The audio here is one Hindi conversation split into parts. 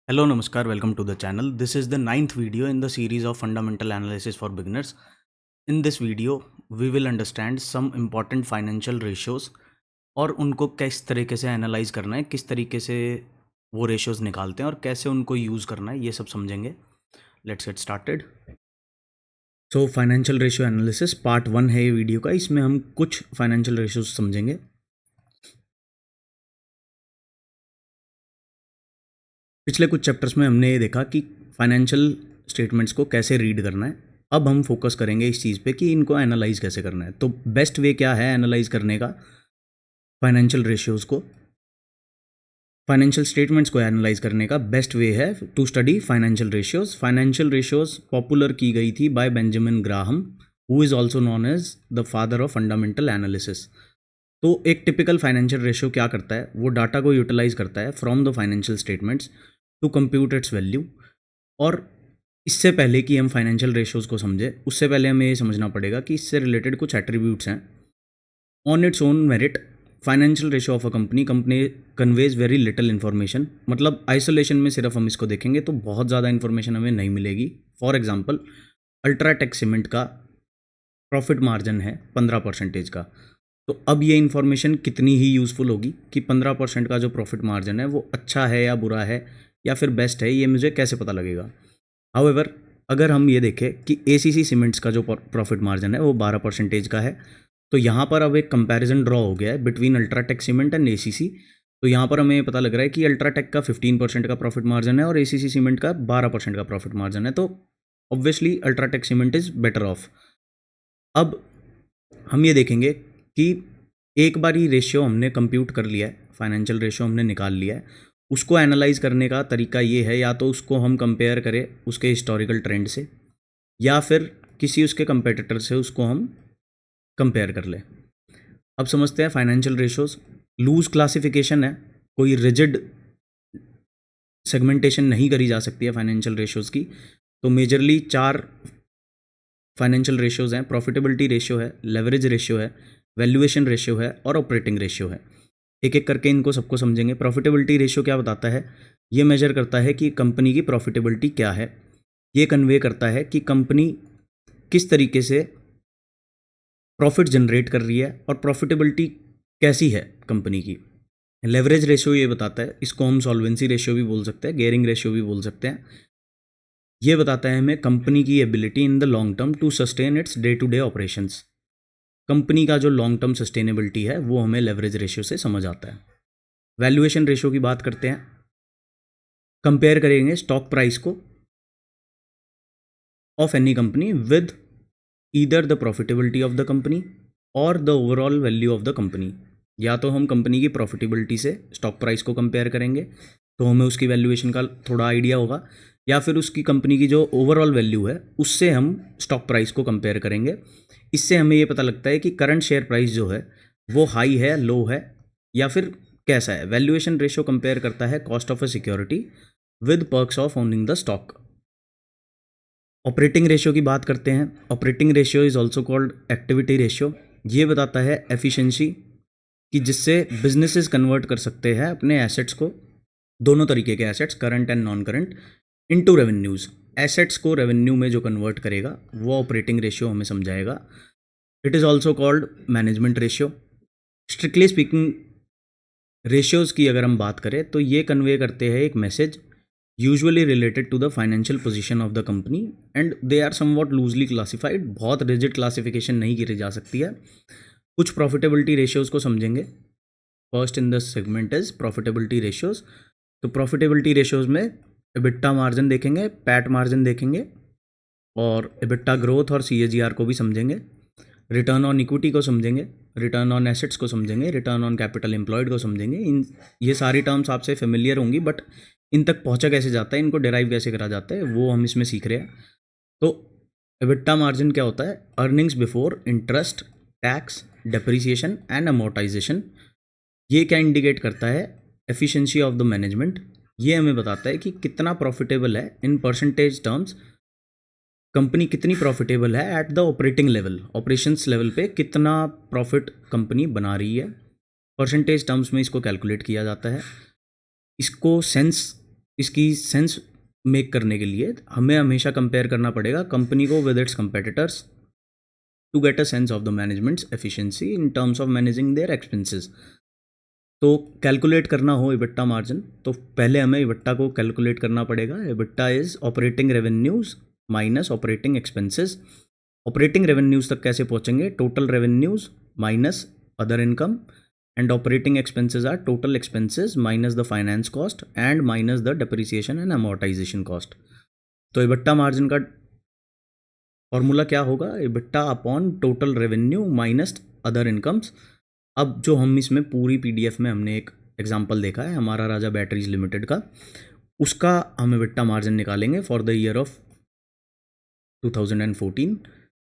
Hello, Namaskar, welcome to the channel. This is the ninth video in the series of Fundamental Analysis for Beginners. In this video, we will understand some important financial ratios और उनको किस तरीके से एनालाइज करना है, किस तरीके से वो रेशियोज निकालते हैं और कैसे उनको यूज़ करना है, ये सब समझेंगे. Let's get started. So financial ratio analysis part 1 है ये वीडियो का. इसमें हम कुछ फाइनेंशियल रेशियोज समझेंगे. पिछले कुछ चैप्टर्स में हमने ये देखा कि फाइनेंशियल स्टेटमेंट्स को कैसे रीड करना है. अब हम फोकस करेंगे इस चीज़ पे कि इनको एनालाइज कैसे करना है. तो बेस्ट वे क्या है एनालाइज करने का फाइनेंशियल रेशियोज़ को, फाइनेंशियल स्टेटमेंट्स को एनालाइज करने का बेस्ट वे है to study financial ratios. Financial ratios popular की गई थी बाय Benjamin Graham, who is also known as the father of fundamental analysis. तो एक टिपिकल फाइनेंशियल रेशियो क्या करता है, वो डाटा को यूटिलाइज करता है from the financial statements to compute its value. और इससे पहले कि हम फाइनेंशियल रेशियोज़ को समझें, उससे पहले हमें ये समझना पड़ेगा कि इससे रिलेटेड कुछ एट्रीब्यूट्स हैं. On its own merit financial ratio of a company conveys very little information. मतलब आइसोलेशन में सिर्फ हम इसको देखेंगे तो बहुत ज़्यादा इन्फॉर्मेशन हमें नहीं मिलेगी. फॉर एग्जाम्पल, अल्ट्राटेक सीमेंट का प्रॉफिट मार्जिन है 15% का. तो अब ये इन्फॉर्मेशन कितनी ही यूज़फुल होगी कि 15% का जो प्रॉफिट मार्जिन है वो अच्छा है या बुरा है या फिर बेस्ट है, ये मुझे कैसे पता लगेगा. हाउएवर, अगर हम ये देखें कि एसीसी सीमेंट्स का जो प्रॉफिट मार्जिन है वो 12% का है, तो यहाँ पर अब एक कंपैरिजन ड्रॉ हो गया है between UltraTech cement and ACC. तो यहाँ पर हमें पता लग रहा है कि अल्ट्राटेक का 15% का प्रॉफिट मार्जिन है और एसीसी सीमेंट का 12% का प्रॉफिट मार्जिन है. तो obviously UltraTech cement is better of. अब हम ये देखेंगे कि एक बार ही रेशियो हमने कंप्यूट कर लिया है, फाइनेंशियल रेशियो हमने निकाल लिया है. उसको एनालाइज करने का तरीका ये है, या तो उसको हम कंपेयर करें उसके हिस्टोरिकल ट्रेंड से, या फिर किसी उसके कंपेटिटर से उसको हम कंपेयर कर लें. अब समझते हैं फाइनेंशियल रेशियोज़. लूज क्लासिफिकेशन है, कोई रिजिड सेगमेंटेशन नहीं करी जा सकती है फाइनेंशियल रेशियोज़ की. तो मेजरली 4 फाइनेंशियल रेशियोज़ हैं. प्रॉफिटेबिलिटी रेशियो है, लेवरेज रेशियो है, वैल्यूएशन रेशियो है और ऑपरेटिंग रेशियो है. एक एक करके इनको सबको समझेंगे. प्रॉफिटेबिलिटी रेशियो क्या बताता है? ये मेजर करता है कि कंपनी की प्रॉफिटेबिलिटी क्या है. ये कन्वे करता है कि कंपनी किस तरीके से प्रॉफिट जनरेट कर रही है और प्रॉफिटेबिलिटी कैसी है कंपनी की. लेवरेज रेशियो ये बताता है, इसको हम सॉल्वेंसी रेशियो भी बोल सकते हैं, गेयरिंग रेशियो भी बोल सकते हैं. ये बताता है हमें कंपनी की ability in the long term to sustain its day to day operations. Company का जो लॉन्ग टर्म सस्टेनेबिलिटी है वो हमें लेवरेज रेशियो से समझ आता है. वैल्यूएशन रेशियो की बात करते हैं. कंपेयर करेंगे स्टॉक प्राइस को of any company with either the profitability of the company और the overall value of the company. या तो हम कंपनी की प्रॉफिटेबिलिटी से स्टॉक प्राइस को कंपेयर करेंगे तो हमें उसकी वैल्यूएशन का थोड़ा आइडिया होगा, या फिर उसकी कंपनी की जो ओवरऑल वैल्यू है उससे हम स्टॉक प्राइस को कंपेयर करेंगे. इससे हमें ये पता लगता है कि करंट शेयर प्राइस जो है वो हाई है, लो है, या फिर कैसा है. वैल्यूएशन रेशियो कंपेयर करता है cost of a security with perks of owning the stock. Operating ratio की बात करते हैं. Operating ratio is also called activity ratio. ये बताता है एफिशिएंसी कि जिससे बिजनेसेस कन्वर्ट कर सकते हैं अपने एसेट्स को, दोनों तरीके के assets, current and non current, into revenues. Assets को रेवेन्यू में जो कन्वर्ट करेगा वो ऑपरेटिंग रेशियो हमें समझाएगा. It is also called management ratio. Strictly speaking ratios की अगर हम बात करें तो ये कन्वे करते हैं एक message usually related to the financial position of the company and they are somewhat loosely classified. बहुत रिजिड क्लासिफिकेशन नहीं की जा सकती है. कुछ प्रॉफिटेबिलिटी रेशियोज़ को समझेंगे. First in the segment is profitability ratios. तो प्रॉफिटेबिलिटी रेशियोज़ में एबिटा मार्जिन देखेंगे, पैट मार्जिन देखेंगे, और एबिटा ग्रोथ और सीएजीआर को भी समझेंगे. रिटर्न ऑन इक्विटी को समझेंगे, रिटर्न ऑन एसेट्स को समझेंगे, रिटर्न ऑन कैपिटल एम्प्लॉयड को समझेंगे. इन ये सारी टर्म्स आपसे फेमिलियर होंगी, बट इन तक पहुंचा कैसे जाता है, इनको डेराइव कैसे करा जाता है, वो हम इसमें सीख रहे हैं. तो एबिटा मार्जिन क्या होता है? Earnings before interest, tax, depreciation and amortisation. ये क्या इंडिकेट करता है? Efficiency of the management. ये हमें बताता है कि कितना प्रॉफिटेबल है इन परसेंटेज टर्म्स. कंपनी कितनी प्रॉफिटेबल है at the operating level, operations level पे कितना प्रॉफिट कंपनी बना रही है. परसेंटेज टर्म्स में इसको कैलकुलेट किया जाता है. इसको सेंस इसकी सेंस मेक करने के लिए हमें हमेशा कंपेयर करना पड़ेगा कंपनी को with its competitors to get a sense of the management's efficiency in terms of managing their expenses. तो कैलकुलेट करना हो इबिट्टा मार्जिन तो पहले हमें इबिट्टा को कैलकुलेट करना पड़ेगा। EBITDA is operating revenues minus operating expenses. Operating revenues तक कैसे पहुंचेंगे? Total revenues minus other income and operating expenses are total expenses minus the finance cost and minus the depreciation and amortisation cost. तो इबिट्टा मार्जिन का फॉर्मूला क्या होगा? EBITDA upon total revenue minus other incomes. अब जो हम इसमें पूरी पीडीएफ में हमने एक एग्जांपल देखा है हमारा राजा बैटरीज लिमिटेड का, उसका हम इबिट्टा मार्जिन निकालेंगे फॉर द ईयर ऑफ 2014।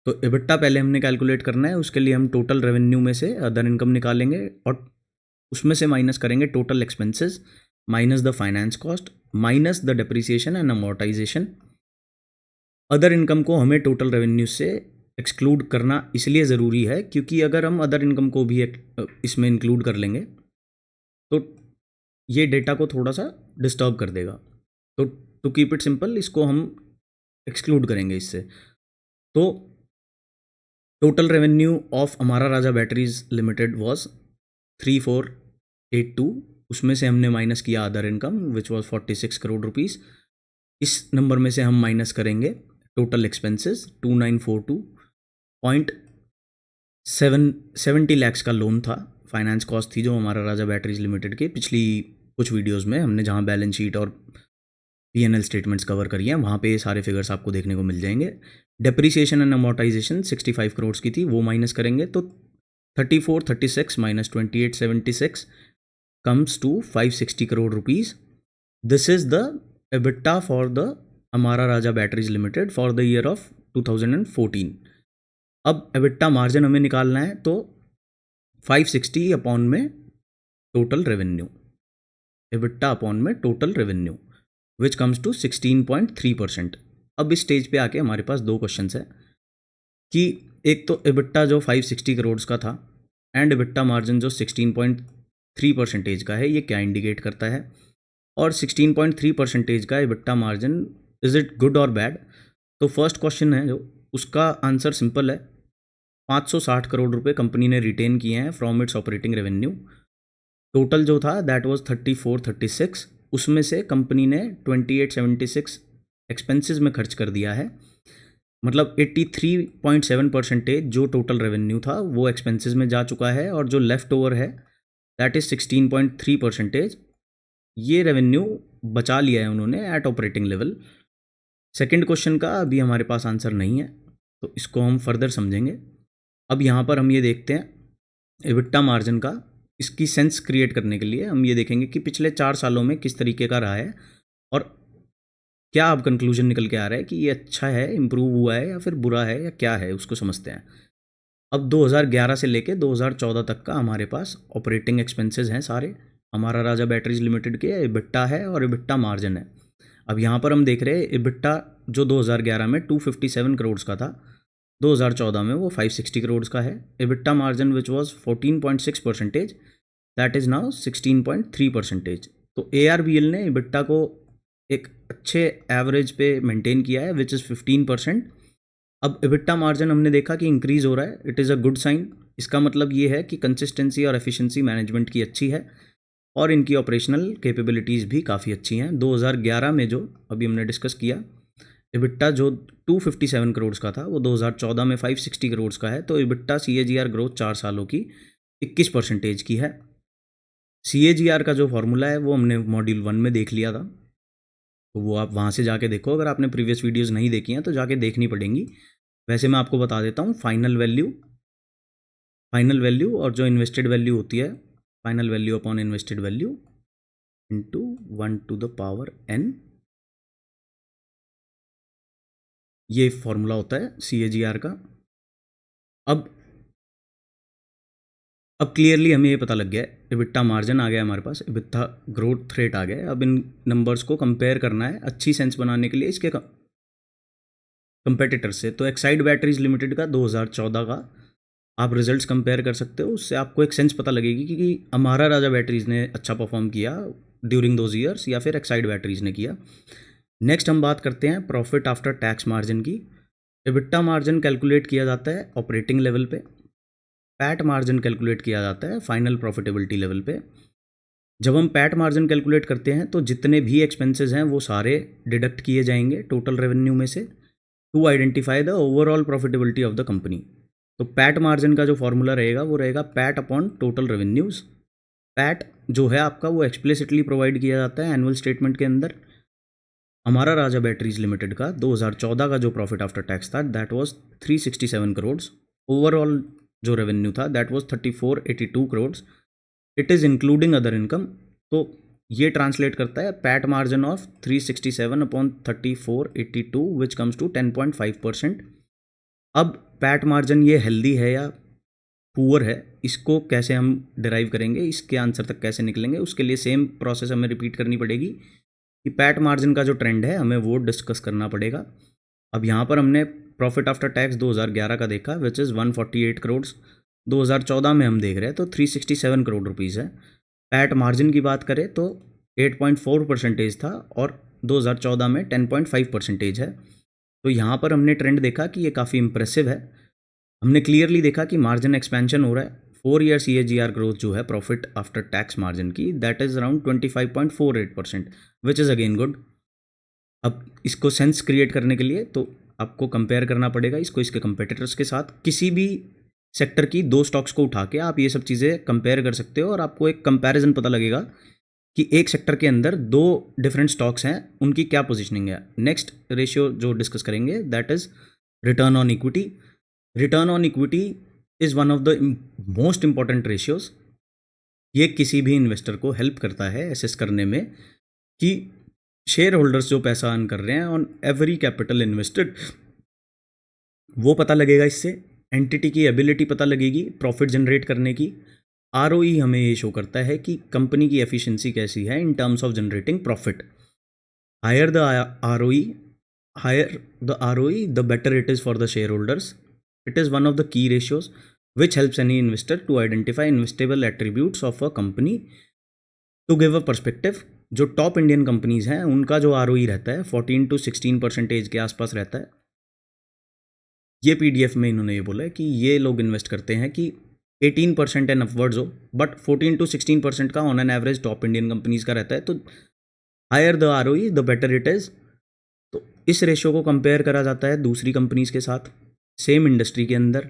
तो इबिट्टा पहले हमने कैलकुलेट करना है, उसके लिए हम टोटल रेवेन्यू में से अदर इनकम निकालेंगे और उसमें से माइनस करेंगे total expenses minus the finance cost minus the depreciation and amortisation. Other income को हमें टोटल रेवेन्यू से एक्सक्लूड करना इसलिए ज़रूरी है क्योंकि अगर हम अदर इनकम को भी इसमें इंक्लूड कर लेंगे तो ये डेटा को थोड़ा सा डिस्टर्ब कर देगा। तो टू कीप इट सिंपल इसको हम एक्सक्लूड करेंगे इससे। तो टोटल रेवेन्यू ऑफ हमारा राजा बैटरीज लिमिटेड वॉज 3482, उसमें से हमने माइनस किया other income which was 46 crore rupees. इस नंबर में से हम माइनस करेंगे टोटल एक्सपेंसेस 2942.70 लैक्स का लोन था, फाइनेंस कॉस्ट थी जो हमारा राजा बैटरीज लिमिटेड के पिछली कुछ वीडियोस में हमने जहां बैलेंस शीट और P&L स्टेटमेंट्स कवर करी हैं वहाँ पे सारे फिगर्स आपको देखने को मिल जाएंगे। डेप्रिसिएशन एंड अमोर्टाइजेशन 65 करोड़ की थी, वो माइनस करेंगे तो 3436 minus 2876 comes to 560 crore rupees. This is the EBITDA for the हमारा Raja batteries limited for the year of 2014। अब EBITDA मार्जिन हमें निकालना है तो 560 अपॉन में टोटल रेवेन्यू, EBITDA अपॉन में total revenue which comes to 16.3%। अब इस स्टेज पे आके हमारे पास दो क्वेश्चंस है कि एक तो EBITDA जो 560 करोड़ का था एंड EBITDA मार्जिन जो 16.3% का है, ये क्या इंडिकेट करता है? और 16.3% का EBITDA margin is it good और बैड? तो फर्स्ट क्वेश्चन है जो उसका आंसर सिंपल है, 560 करोड़ रुपए कंपनी ने रिटेन किए हैं from its operating revenue. Total जो था दैट वाज 3436, उसमें से कंपनी ने 2876 एक्सपेंसेस में खर्च कर दिया है, मतलब 83.7% जो टोटल रेवेन्यू था वो एक्सपेंसेस में जा चुका है और जो लेफ़्ट ओवर है दैट इज़ 16.3%। ये रेवेन्यू बचा लिया है उन्होंने at operating level. Second question का अभी हमारे पास आंसर नहीं है तो इसको हम फर्दर समझेंगे। अब यहाँ पर हम ये देखते हैं EBITDA मार्जिन का, इसकी सेंस क्रिएट करने के लिए हम ये देखेंगे कि पिछले 4 सालों में किस तरीके का रहा है और क्या अब कंक्लूजन निकल के आ रहा है कि ये अच्छा है, इम्प्रूव हुआ है या फिर बुरा है या क्या है, उसको समझते हैं। अब 2011 से लेके 2014 तक का हमारे पास ऑपरेटिंग एक्सपेंसेस हैं सारे, हमारा राजा बैटरीज लिमिटेड के EBITDA है और EBITDA मार्जिन है। अब यहाँ पर हम देख रहे हैं EBITDA जो 2011 में 257 करोड़ का था, 2014 में वो 560 करोड़ का है। EBITDA margin which was 14.6% that is now 16.3%। तो ARBL ने EBITDA को एक अच्छे एवरेज पे मेंटेन किया है विच इज़ 15%। अब EBITDA मार्जिन हमने देखा कि इंक्रीज़ हो रहा है, it is a good sign. इसका मतलब ये है कि कंसिस्टेंसी और एफिशिएंसी मैनेजमेंट की अच्छी है और इनकी ऑपरेशनल कैपेबिलिटीज़ भी काफ़ी अच्छी हैं। 2011 में जो अभी हमने डिस्कस किया EBITDA जो 257 करोड़ का था वो 2014 में 560 करोड़ का है। तो EBITDA CAGR ग्रोथ 4 सालों की 21% की है। CAGR का जो फॉर्मूला है वो हमने मॉड्यूल 1 में देख लिया था, तो वो आप वहाँ से जाके देखो। अगर आपने प्रीवियस वीडियोज़ नहीं देखी हैं तो जाके देखनी पड़ेंगी। वैसे मैं आपको बता देता हूँ, फाइनल वैल्यू और जो इन्वेस्टेड वैल्यू होती है, final value upon invested value into 1/n, ये फॉर्मूला होता है CAGR का। अब क्लियरली हमें ये पता लग गया है, EBITDA मार्जिन आ गया हमारे पास, EBITDA ग्रोथ रेट आ गया। अब इन नंबर्स को कंपेयर करना है अच्छी सेंस बनाने के लिए इसके कंपेटिटर से। तो एक्साइड बैटरीज लिमिटेड का 2014 का आप रिजल्ट्स कंपेयर कर सकते हो, उससे आपको एक सेंस पता लगेगी कि हमारा राजा बैटरीज ने अच्छा परफॉर्म किया ड्यूरिंग दोज ईयर्स, या फिर एक्साइड बैटरीज ने किया। नेक्स्ट हम बात करते हैं प्रॉफिट आफ्टर टैक्स मार्जिन की। एबिटा मार्जिन कैलकुलेट किया जाता है ऑपरेटिंग लेवल पे, पैट मार्जिन कैलकुलेट किया जाता है फाइनल प्रॉफिटेबिलिटी लेवल पे। जब हम पैट मार्जिन कैलकुलेट करते हैं तो जितने भी एक्सपेंसेस हैं वो सारे डिडक्ट किए जाएंगे टोटल रेवेन्यू में से, to identify the overall profitability of the company. तो पैट मार्जिन का जो फॉर्मूला रहेगा वो रहेगा PAT upon total revenues. PAT जो है आपका वो एक्सप्लिसिटली प्रोवाइड किया जाता है एनुअल स्टेटमेंट के अंदर। हमारा राजा बैटरीज लिमिटेड का 2014 का जो प्रॉफिट आफ्टर टैक्स था दैट वाज 367 करोड़। ओवरऑल जो रेवेन्यू था that was 3482 crore. It is including other income. तो ये ट्रांसलेट करता है PAT margin of 367 upon 3482 which comes to 10.5%। अब पैट मार्जिन ये हेल्दी है या पुअर है, इसको कैसे हम डिराइव करेंगे, इसके आंसर तक कैसे निकलेंगे, उसके लिए सेम प्रोसेस हमें रिपीट करनी पड़ेगी कि पैट मार्जिन का जो ट्रेंड है हमें वो डिस्कस करना पड़ेगा। अब यहाँ पर हमने प्रॉफिट आफ्टर टैक्स 2011 का देखा विच इज़ 148 करोड़। 2014 में हम देख रहे हैं तो 367 करोड़ रुपीज़ है। पैट मार्जिन की बात करें तो 8.4% था और 2014 में 10.5% है। तो यहाँ पर हमने ट्रेंड देखा कि ये काफ़ी इंप्रेसिव है। हमने क्लियरली देखा कि मार्जिन एक्सपेंशन हो रहा है। 4 ईयर CAGR ग्रोथ जो है प्रॉफिट आफ्टर टैक्स मार्जिन की that is around 25.48%, which is again good. अब इसको सेंस क्रिएट करने के लिए तो आपको कंपेयर करना पड़ेगा इसको इसके कंपेटिटर्स के साथ। किसी भी सेक्टर की दो स्टॉक्स को उठा के आप ये सब चीज़ें कंपेयर कर सकते हो और आपको एक कंपैरिजन पता लगेगा कि एक सेक्टर के अंदर दो डिफरेंट स्टॉक्स हैं, उनकी क्या पोजीशनिंग है। नेक्स्ट रेशियो जो डिस्कस करेंगे that is return on equity. Return on equity is one of the most important ratios. ये किसी भी इन्वेस्टर को हेल्प करता है एसेस करने में कि शेयर होल्डर्स जो पैसा अर्न कर रहे हैं ऑन एवरी कैपिटल इन्वेस्टेड, वो पता लगेगा इससे। एंटिटी की एबिलिटी पता लगेगी प्रॉफिट जनरेट करने की। ROE हमें ये शो करता है कि कंपनी की एफिशिएंसी कैसी है in terms of generating profit. Higher the ROE the better it is for the share holders. It is one of the key ratios which helps any investor to identify investable attributes of a company. To give a perspective, जो टॉप इंडियन कंपनीज हैं उनका जो ROE रहता है 14 to 16% के आसपास रहता है। ये PDF में इन्होंने ये बोला है कि ये लोग इन्वेस्ट करते हैं कि 18% एंड अपवर्ड्स हो, बट 14 to 16% का on an average top Indian companies का रहता है। तो higher the ROE the better it is. तो इस रेशियो को कंपेयर करा जाता है दूसरी कंपनीज के साथ सेम इंडस्ट्री के अंदर।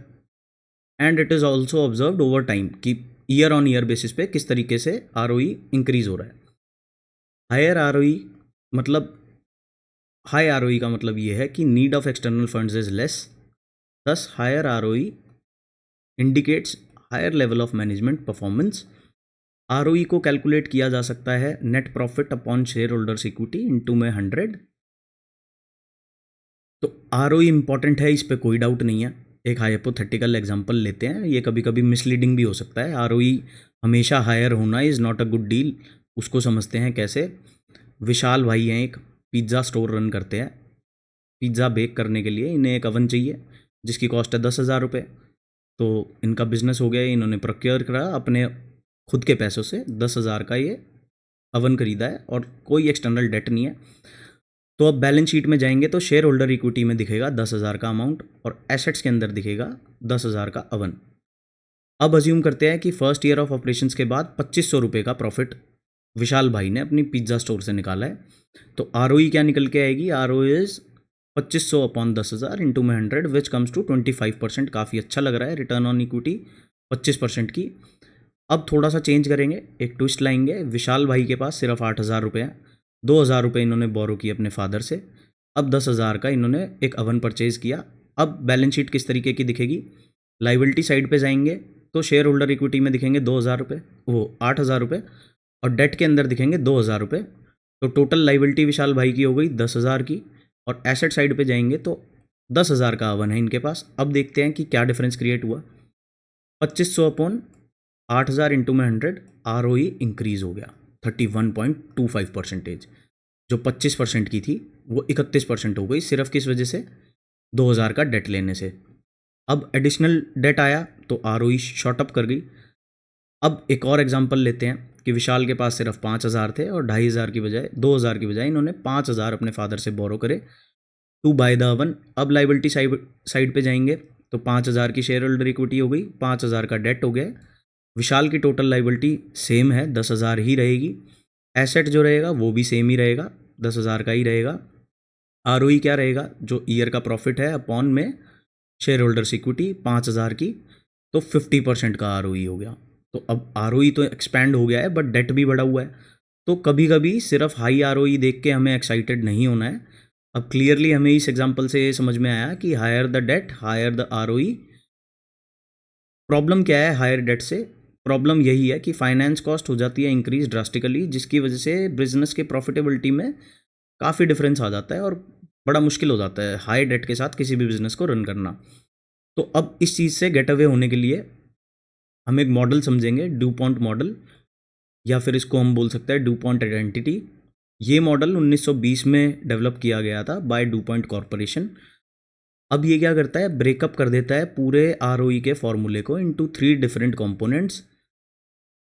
And it is also observed over time कि ईयर ऑन ईयर बेसिस पे किस तरीके से ROE इंक्रीज हो रहा है। हायर ROE मतलब हाई ROE का मतलब ये है कि need of external funds is less, thus higher ROE indicates higher level of management performance. ROE को कैलकुलेट किया जा सकता है net profit upon share holders equity into में 100। तो ROE इंपॉर्टेंट है, इस पर कोई डाउट नहीं है। एक हाइपोथेटिकल एग्जांपल लेते हैं, ये कभी कभी मिसलीडिंग भी हो सकता है। ROE हमेशा हायर होना is not a good deal. उसको समझते हैं कैसे। विशाल भाई हैं, एक पिज़्ज़ा स्टोर रन करते हैं। पिज़्ज़ा बेक करने के लिए इन्हें एक अवन चाहिए जिसकी कॉस्ट है 10,000 रुपये। तो इनका बिजनेस हो गया, इन्होंने प्रोक्योर करा अपने खुद के पैसों से 10,000 का ये अवन खरीदा है और कोई एक्सटर्नल डेट नहीं है। तो अब बैलेंस शीट में जाएंगे तो शेयर होल्डर इक्विटी में दिखेगा 10,000 का अमाउंट और एसेट्स के अंदर दिखेगा 10,000 का अवन। अब अज्यूम करते हैं कि फर्स्ट ईयर ऑफ ऑपरेशंस के बाद 2,500 रुपये का प्रॉफिट विशाल भाई ने अपनी पिज़्ज़ा स्टोर से निकाला है। तो ROE क्या निकल के आएगी? ROE इज़ 2,500 अपॉन 10,000 इंटू में 100 विच कम्स टू 25%। काफ़ी अच्छा लग रहा है रिटर्न ऑन इक्विटी 25% की। अब थोड़ा सा चेंज करेंगे, एक ट्विस्ट लाएंगे। विशाल भाई के पास सिर्फ 8,000 रुपये हैं, 2,000 रुपये इन्होंने बोरो किए अपने फादर से। अब 10,000 का इन्होंने एक अवन परचेज़ किया। अब बैलेंस शीट किस तरीके की दिखेगी? लाइबिलिटी साइड पे जाएंगे तो शेयर होल्डर इक्विटी में दिखेंगे 2,000 रुपये, वो 8,000 रुपये, और डेट के अंदर दिखेंगे 2,000 रुपये। तो टोटल लाइबिलिटी विशाल भाई की हो गई 10,000 की। और एसेट साइड पे जाएंगे तो 10,000 का अवन है इनके पास। अब देखते हैं कि क्या डिफरेंस क्रिएट हुआ। 2,500 अपॉन 8,000 इंटू में 100, ROE इंक्रीज़ हो गया 31.25%। जो 25% की थी वो 31% हो गई, सिर्फ किस वजह से? 2,000 का डेट लेने से। अब एडिशनल डेट आया तो ROE शॉर्ट अप कर गई। अब एक और एग्जांपल लेते हैं। कि विशाल के पास सिर्फ 5,000 थे और 2,500 की बजाय 2,000 की बजाय इन्होंने 5,000 अपने फादर से बोरो करे टू बाय द अवन। अब लाइबिलिटी साइड पे जाएंगे तो 5,000 की शेयर होल्डर इक्विटी हो गई, 5,000 का डेट हो गया। विशाल की टोटल लाइबिलिटी सेम है, 10,000 ही रहेगी। एसेट जो रहेगा वो भी सेम ही रहेगा, 10,000 का ही रहेगा। आरओई क्या रहेगा, जो ईयर का प्रॉफिट है अपॉन में शेयर होल्डर्स इक्विटी 5,000 की, तो 50% का आरओई हो गया। तो अब आरओई तो एक्सपैंड हो गया है बट डेट भी बढ़ा हुआ है। तो कभी कभी सिर्फ हाई आरओई देख के हमें एक्साइटेड नहीं होना है। अब क्लियरली हमें इस एग्जांपल से ये समझ में आया कि higher the debt higher the ROE. Problem क्या है हायर डेट से? प्रॉब्लम यही है कि फाइनेंस कॉस्ट हो जाती है इंक्रीज ड्रास्टिकली, जिसकी वजह से बिजनेस के प्रॉफिटेबिलिटी में काफ़ी डिफरेंस आ जाता है और बड़ा मुश्किल हो जाता है हाई डेट के साथ किसी भी बिजनेस को रन करना। तो अब इस चीज़ से गेट अवे होने के लिए हम एक मॉडल समझेंगे, ड्यूपॉन्ट मॉडल, या फिर इसको हम बोल सकते हैं ड्यूपॉन्ट आइडेंटिटी। ये मॉडल 1920 में डेवलप किया गया था बाय ड्यूपॉन्ट कॉरपोरेशन। अब ये क्या करता है, ब्रेकअप कर देता है पूरे आरओई के फॉर्मूले को into 3 different components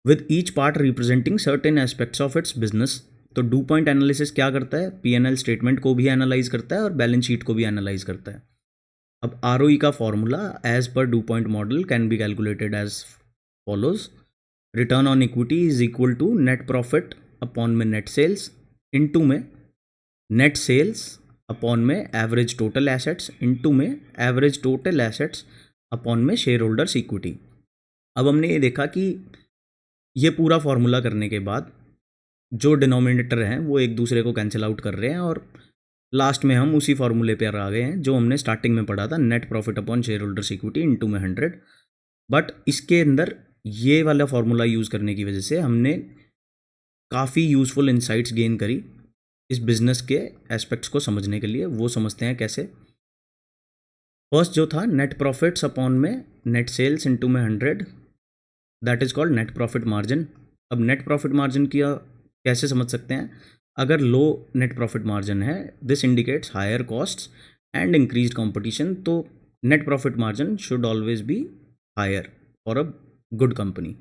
with each part representing certain aspects of its business. तो ड्यूपॉन्ट एनालिसिस क्या करता है, पीएनएल स्टेटमेंट को भी एनालाइज करता है और बैलेंस शीट को भी एनालाइज करता है। अब आरओई का formula as per DuPont model can be calculated as follows. Return on equity is equal to net profit upon में नेट सेल्स इनटू में नेट सेल्स अपॉन में एवरेज टोटल एसेट्स इनटू में एवरेज टोटल एसेट्स अपॉन में शेयर होल्डर्स इक्विटी। अब हमने ये देखा कि ये पूरा फॉर्मूला करने के बाद जो डिनोमिनेटर हैं वो एक दूसरे को कैंसिल आउट कर रहे हैं और लास्ट में हम उसी फॉर्मूले पर आ गए हैं जो हमने स्टार्टिंग में पढ़ा था, net profit upon share holders equity into में 100। बट इसके अंदर ये वाला फॉर्मूला यूज़ करने की वजह से हमने काफ़ी यूज़फुल इंसाइट्स गेन करी इस बिज़नेस के एस्पेक्ट्स को समझने के लिए। वो समझते हैं कैसे। फर्स्ट जो था नेट प्रॉफिट्स अपॉन में नेट सेल्स इनटू में 100, that is called net profit margin. अब नेट प्रॉफिट मार्जिन की कैसे समझ सकते हैं, अगर लो नेट प्रॉफिट मार्जिन है this indicates higher costs and increased competition, तो net profit margin should always be higher for a good company.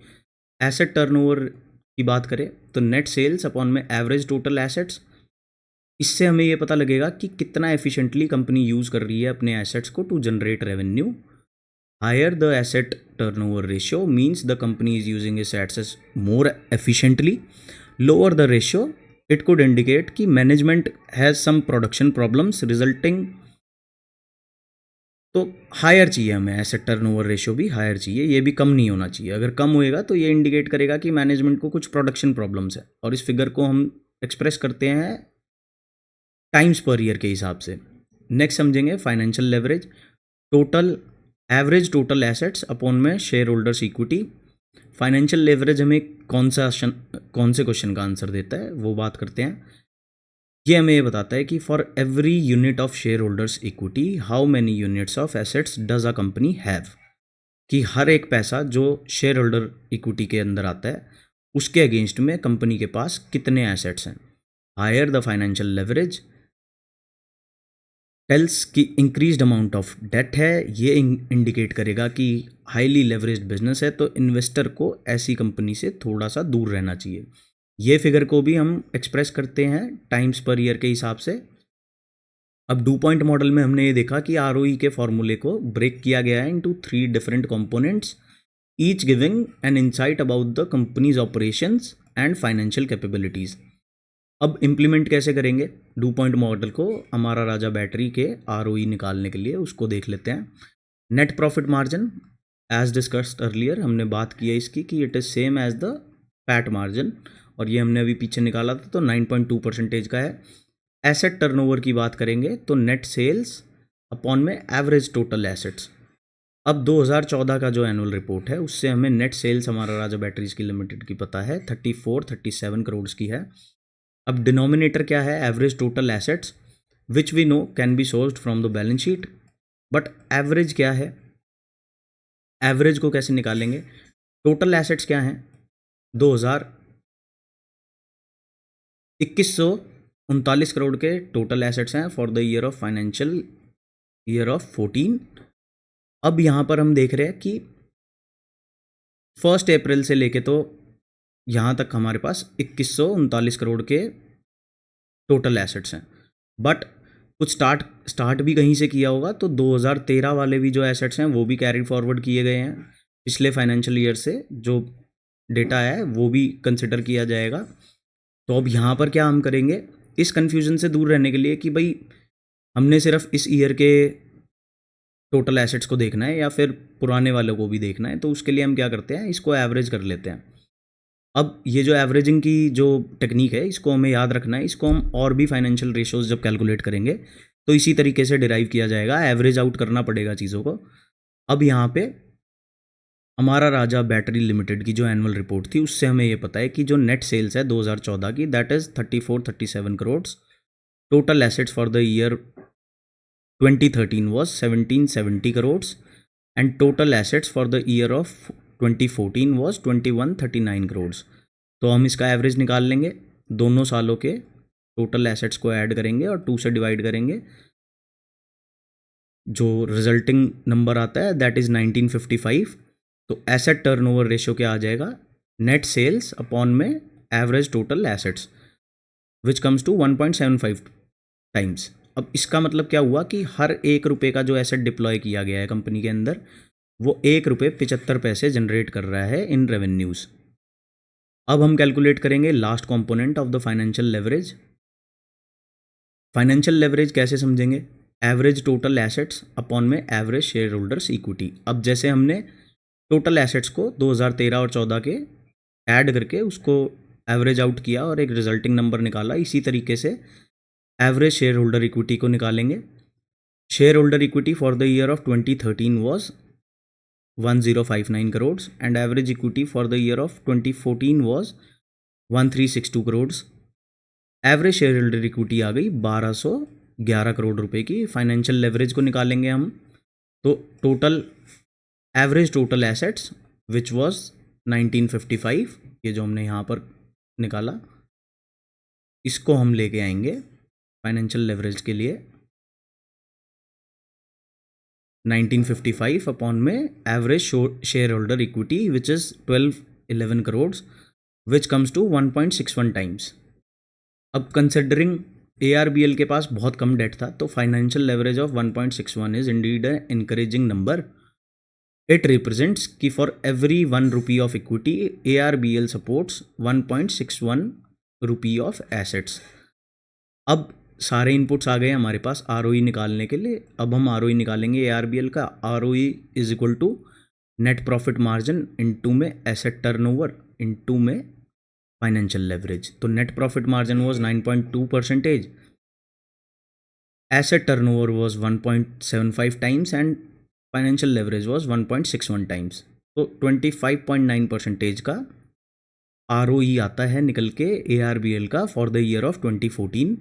Asset turnover की बात करें तो नेट सेल्स अपॉन में एवरेज टोटल एसेट्स, इससे हमें ये पता लगेगा कि कितना एफिशिएंटली कंपनी यूज़ कर रही है अपने एसेट्स को to generate revenue. Higher the asset turnover ratio means the company is using its assets more efficiently. Lower the ratio it could indicate कि management has some production problems resulting. तो हायर चाहिए हमें, एसेट टर्नओवर रेशियो भी हायर चाहिए, ये भी कम नहीं होना चाहिए। अगर कम होएगा तो ये इंडिकेट करेगा कि मैनेजमेंट को कुछ प्रोडक्शन प्रॉब्लम्स है। और इस फिगर को हम एक्सप्रेस करते हैं टाइम्स पर ईयर के हिसाब से। नेक्स्ट समझेंगे financial leverage, total average total assets upon में share holders equity. Financial leverage हमें कौन से क्वेश्चन का आंसर देता है वो बात करते हैं। ये हमें ये बताता है कि for every unit of share holders equity how many units of assets does a company have, कि हर एक पैसा जो शेयर होल्डर इक्विटी के अंदर आता है उसके अगेंस्ट में कंपनी के पास कितने एसेट्स हैं। Higher the financial leverage tells की इंक्रीज्ड अमाउंट ऑफ डेट है, ये इंडिकेट करेगा कि हाईली लेवरेज्ड बिजनेस है, तो इन्वेस्टर को ऐसी कंपनी से थोड़ा सा दूर रहना चाहिए। ये फिगर को भी हम एक्सप्रेस करते हैं टाइम्स पर ईयर के हिसाब से। अब ड्यूपॉन्ट मॉडल में हमने ये देखा कि आरओई के फॉर्मूले को ब्रेक किया गया है into 3 different components, each giving an insight about the companies operations and financial capabilities. अब इम्प्लीमेंट कैसे करेंगे ड्यूपॉन्ट मॉडल को हमारा राजा बैटरी के आरओई निकालने के लिए, उसको देख लेते हैं। Net profit margin as discussed earlier, हमने बात की है इसकी कि it is same as the PAT margin, और ये हमने अभी पीछे निकाला था तो 9.2% का है। एसेट टर्नओवर की बात करेंगे तो नेट सेल्स अपॉन में एवरेज टोटल एसेट्स। अब 2014 का जो एनुअल रिपोर्ट है उससे हमें नेट सेल्स हमारा राजा बैटरीज की लिमिटेड की पता है 37 करोड़ की है। अब डिनोमिनेटर क्या है, average total assets which we know can be sourced from the balance sheet, but average क्या है, एवरेज को कैसे निकालेंगे। टोटल एसेट्स क्या हैं, 2139 करोड़ के टोटल एसेट्स हैं for the year of financial year of 14। अब यहाँ पर हम देख रहे हैं कि 1 अप्रैल से लेके तो यहाँ तक हमारे पास 2139 करोड़ के टोटल एसेट्स हैं। बट कुछ स्टार्ट भी कहीं से किया होगा, तो 2013 वाले भी जो एसेट्स हैं वो भी कैरी फॉरवर्ड किए गए हैं पिछले फाइनेंशियल ईयर से, जो डेटा है वो भी कंसिडर किया जाएगा। तो अब यहाँ पर क्या हम करेंगे, इस कन्फ्यूज़न से दूर रहने के लिए कि भाई हमने सिर्फ इस ईयर के टोटल एसेट्स को देखना है या फिर पुराने वालों को भी देखना है, तो उसके लिए हम क्या करते हैं, इसको एवरेज कर लेते हैं। अब ये जो एवरेजिंग की जो टेक्निक है, इसको हमें याद रखना है। इसको हम और भी फाइनेंशियल रेशियोज जब कैलकुलेट करेंगे तो इसी तरीके से डिराइव किया जाएगा, एवरेज आउट करना पड़ेगा चीज़ों को। अब यहाँ पे हमारा राजा बैटरी लिमिटेड की जो एनुअल रिपोर्ट थी, उससे हमें ये पता है कि जो नेट सेल्स है 2014 की, that is 3437 crore. Total assets for the year 2013 was 1770 crores and total assets for the year of 2014 was 2139 crores। तो हम इसका एवरेज निकाल लेंगे, दोनों सालों के टोटल एसेट्स को ऐड करेंगे और 2 से डिवाइड करेंगे। जो रिजल्टिंग नंबर आता है दैट इज़ 1955। तो एसेट टर्नओवर रेशियो क्या आ जाएगा, नेट सेल्स अपॉन में average total assets, which comes to 1.75 times. अब इसका मतलब क्या हुआ कि हर 1 रुपये का जो एसेट डिप्लॉय किया गया है कंपनी के अंदर, वो 1 रुपये 75 पैसे जनरेट कर रहा है इन रेवेन्यूज़। अब हम कैलकुलेट करेंगे last component of the financial leverage. Financial leverage कैसे समझेंगे, एवरेज टोटल एसेट्स अपॉन में एवरेज शेयर होल्डर्स इक्विटी। अब जैसे हमने टोटल एसेट्स को 2013 और 14 के ऐड करके उसको एवरेज आउट किया और एक रिजल्टिंग नंबर निकाला, इसी तरीके से एवरेज शेयर होल्डर इक्विटी को निकालेंगे। Share holder equity for the year of 2013 was 1059 crore and average equity for the year of 2014 was 1362 crore. Average share holder equity आ गई 1211 करोड़ रुपए की। फाइनेंशियल लेवरेज को निकालेंगे हम, तो total average total assets which was 1955, ये जो हमने यहाँ पर निकाला, इसको हम लेके आएंगे फाइनेंशियल लेवरेज के लिए 1955 अपॉन में average share holder equity which is 1211 crore which comes to 1.61 times. अब कंसिडरिंग ARBL के पास बहुत कम डेट था, तो financial leverage of 1.61 is indeed a encouraging number. It represents कि for every 1 rupee of equity ARBL supports 1.61 rupee of assets. अब सारे इनपुट्स आ गए हमारे पास ROE निकालने के लिए। अब हम ROE निकालेंगे ARBL का। ROE is equal to net profit margin into में एसेट टर्नओवर इनटू में फाइनेंशियल लेवरेज। तो net profit margin was 9.2%, asset turnover was 1.75 times and financial leverage was 1.61 times. तो 25.9% का ROE आता है निकल के ARBL का फॉर द ईयर ऑफ 2014।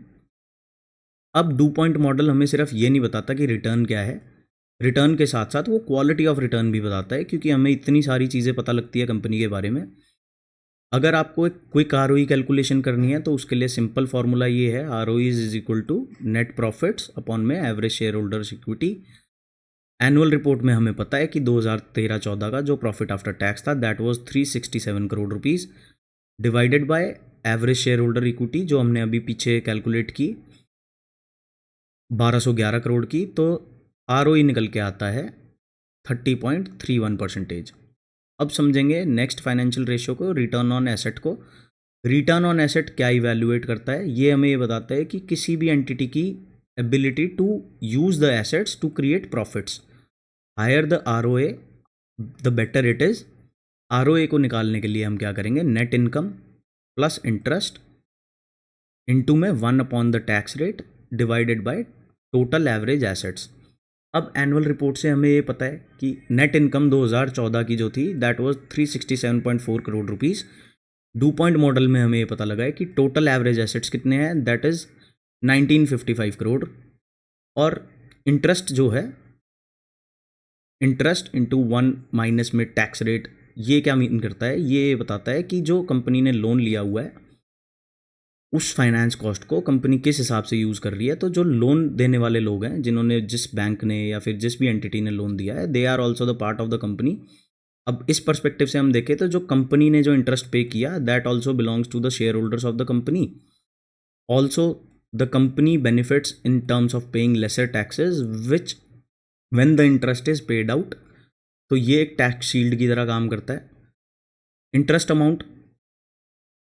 अब डू पॉइंट मॉडल हमें सिर्फ ये नहीं बताता कि रिटर्न क्या है, रिटर्न के साथ साथ वो क्वालिटी ऑफ रिटर्न भी बताता है, क्योंकि हमें इतनी सारी चीज़ें पता लगती है कंपनी के बारे में। अगर आपको एक क्विक ROE कैलकुलेशन करनी है तो उसके लिए सिंपल फार्मूला ये है, ROE is equal to net profits upon में average share holders equity. Annual report में हमें पता है कि 2013-14 का जो प्रॉफिट आफ्टर टैक्स था that was 367 crore rupees divided by average share holder equity जो हमने अभी पीछे कैलकुलेट की 1211 करोड़ की। तो ROE निकल के आता है 30.31%। अब समझेंगे नेक्स्ट फाइनेंशियल रेशियो को, रिटर्न ऑन एसेट को। रिटर्न ऑन एसेट क्या इवैल्यूएट करता है, ये हमें ये बताता है कि किसी भी एंटिटी की ability to use the assets to create profits. Higher the ROA the better it is. ROA को निकालने के लिए हम क्या करेंगे, net income plus interest into में 1 upon the tax rate divided by total average assets. अब एनुअल रिपोर्ट से हमें ये पता है कि नेट इनकम 2014 की जो थी that was 367.4 crore rupees. Do point model में हमें ये पता लगा है कि टोटल एवरेज एसेट्स कितने हैं, दैट इज़ 1955 करोड़। और इंटरेस्ट जो है, इंटरेस्ट इंटू 1 माइनस में टैक्स रेट, ये क्या मीन करता है, ये बताता है कि जो कंपनी ने लोन लिया हुआ है उस फाइनेंस कॉस्ट को कंपनी किस हिसाब से यूज़ कर रही है। तो जो लोन देने वाले लोग हैं, जिन्होंने, जिस बैंक ने या फिर जिस भी एंटिटी ने लोन दिया है, they are also the part of the company. अब इस पर्सपेक्टिव से हम देखें तो जो कंपनी ने जो इंटरेस्ट पे किया that also belongs to the share holders of the company. Also the company benefits in terms of paying lesser taxes which when the interest is paid out. तो ये एक टैक्स शील्ड की तरह काम करता है. इंटरेस्ट अमाउंट,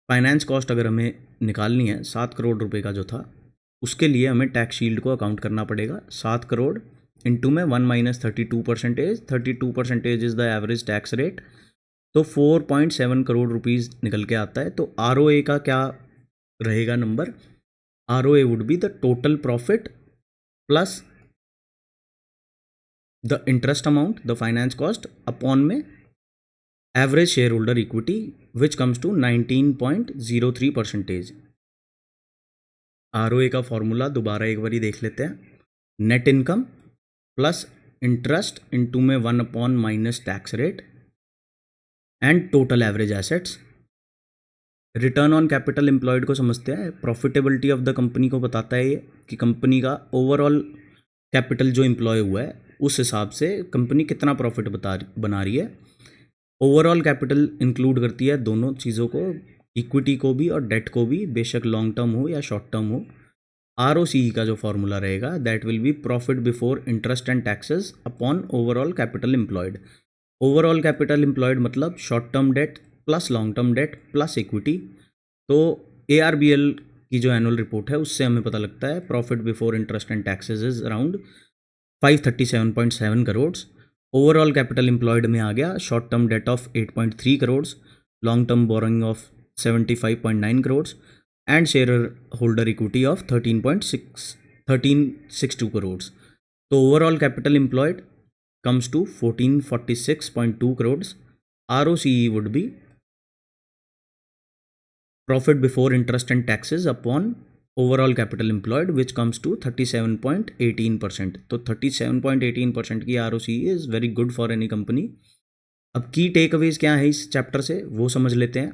फाइनेंस कॉस्ट अगर हमें निकालनी है 7 करोड़ रुपए का जो था, उसके लिए हमें टैक्स शील्ड को अकाउंट करना पड़ेगा. 7 करोड़ इंटू में 1 minus 32%, 32% is the average tax rate, तो 4.7 करोड़ रुपीज़ निकल के आता है. तो ROA का क्या रहेगा नंबर? ROA would be the total profit plus the interest amount, the finance cost upon में average share holder equity which comes to 19.03%. ROA का फॉर्मूला दोबारा एक बारी देख लेते हैं. Net income plus interest into में 1 upon minus tax rate and total average assets. Return on capital employed को समझते हैं. प्रॉफिटेबिलिटी ऑफ द कंपनी को बताता है ये कि कंपनी का ओवरऑल कैपिटल जो एम्प्लॉय हुआ है उस हिसाब से कंपनी कितना प्रॉफिट बना रही है. ओवरऑल कैपिटल इंक्लूड करती है दोनों चीज़ों को, इक्विटी को भी और डेट को भी, बेशक लॉन्ग टर्म हो या शॉर्ट टर्म हो. ROCE का जो फॉर्मूला रहेगा that will be profit before interest and taxes upon overall capital employed. Overall capital employed मतलब short term debt plus long term debt plus equity. तो ARBL की जो एनुअल रिपोर्ट है उससे हमें पता लगता है profit before interest and taxes is around 537.7 crore. Overall capital employed में आ गया short term debt of 8.3 crore, long term borrowing of 75.9 crore and share holder equity of 1362 crore. तो overall capital employed comes to 1446.2 crores. ROCE would be profit before interest and taxes upon overall capital employed which comes to 37.18%. तो 37.18% की ROCE is very good for any company. अब की टेक अवेज क्या है इस चैप्टर से वो समझ लेते हैं.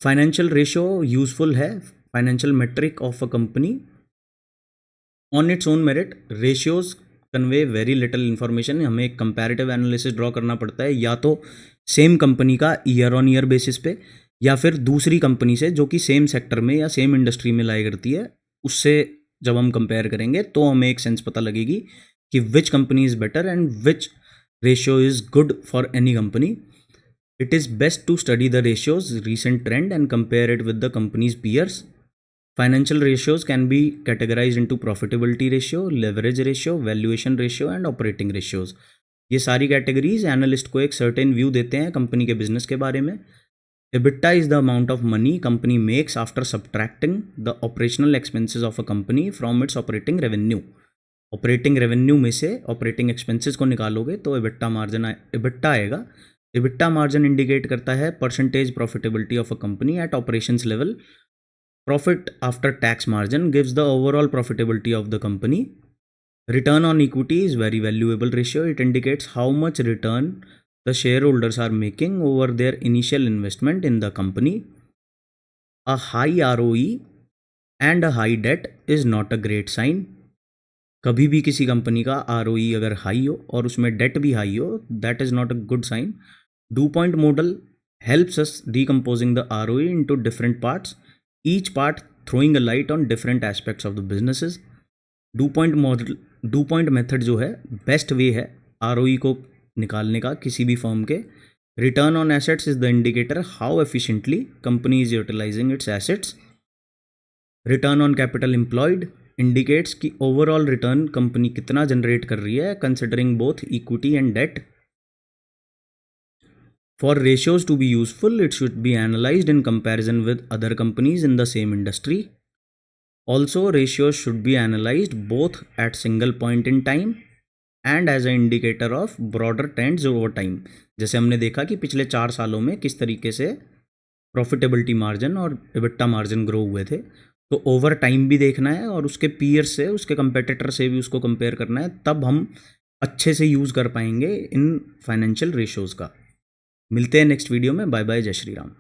फाइनेंशियल रेशियो यूजफुल है, financial metric of a company on its own merit. Ratios convey very little information. हमें एक कंपैरेटिव एनालिसिस ड्रॉ करना पड़ता है या तो सेम कंपनी का ईयर ऑन ईयर बेसिस पे या फिर दूसरी कंपनी से जो कि सेम सेक्टर में या सेम इंडस्ट्री में लाई करती है, उससे जब हम कंपेयर करेंगे तो हमें एक सेंस पता लगेगी कि which company is better and which ratio is good for any company. It is best to study the ratios recent trend and compare it with the company's peers. Financial ratios can be categorized into profitability ratio, leverage ratio, valuation ratio and operating ratios. ये सारी कैटेगरीज एनालिस्ट को एक सर्टेन व्यू देते हैं कंपनी के बिजनेस के बारे में. EBITDA is the amount of money company makes after subtracting the operational expenses of a company from its operating revenue. Operating revenue में से ऑपरेटिंग एक्सपेंसेस को निकालोगे तो EBITDA आएगा. EBITDA मार्जिन इंडिकेट करता है percentage profitability of a company at operations level. Profit after tax margin gives the overall profitability of the company. Return on equity is very valuable ratio. It indicates how much return the shareholders are making over their initial investment in the company. A high ROE and a high debt is not a great sign. कभी भी किसी कंपनी का ROE अगर हाई हो और उसमें डेट भी हाई हो, that is not a good sign. Dew point model helps us decomposing the ROE into different parts, each part throwing a light on different aspects of the businesses. Dew point method जो है बेस्ट वे है ROE को निकालने का किसी भी फर्म के. Return on assets is the indicator how efficiently company is utilizing its assets. Return on capital employed indicates कि ओवरऑल रिटर्न कंपनी कितना जनरेट कर रही है considering both equity and debt. For ratios to be useful, it should be analyzed in comparison with other companies in the same industry. Also, ratios should be analyzed both at single point in time and as an indicator of broader trends over time. जैसे हमने देखा कि पिछले 4 सालों में किस तरीके से प्रॉफिटेबिलिटी मार्जिन और EBITDA मार्जिन ग्रो हुए थे. तो ओवर टाइम भी देखना है और उसके पीयर से, उसके कंपेटिटर से भी उसको कंपेयर करना है, तब हम अच्छे से यूज़ कर पाएंगे इन फाइनेंशियल रेशियोज़ का. मिलते हैं नेक्स्ट वीडियो में. बाय बाय, जय श्री राम.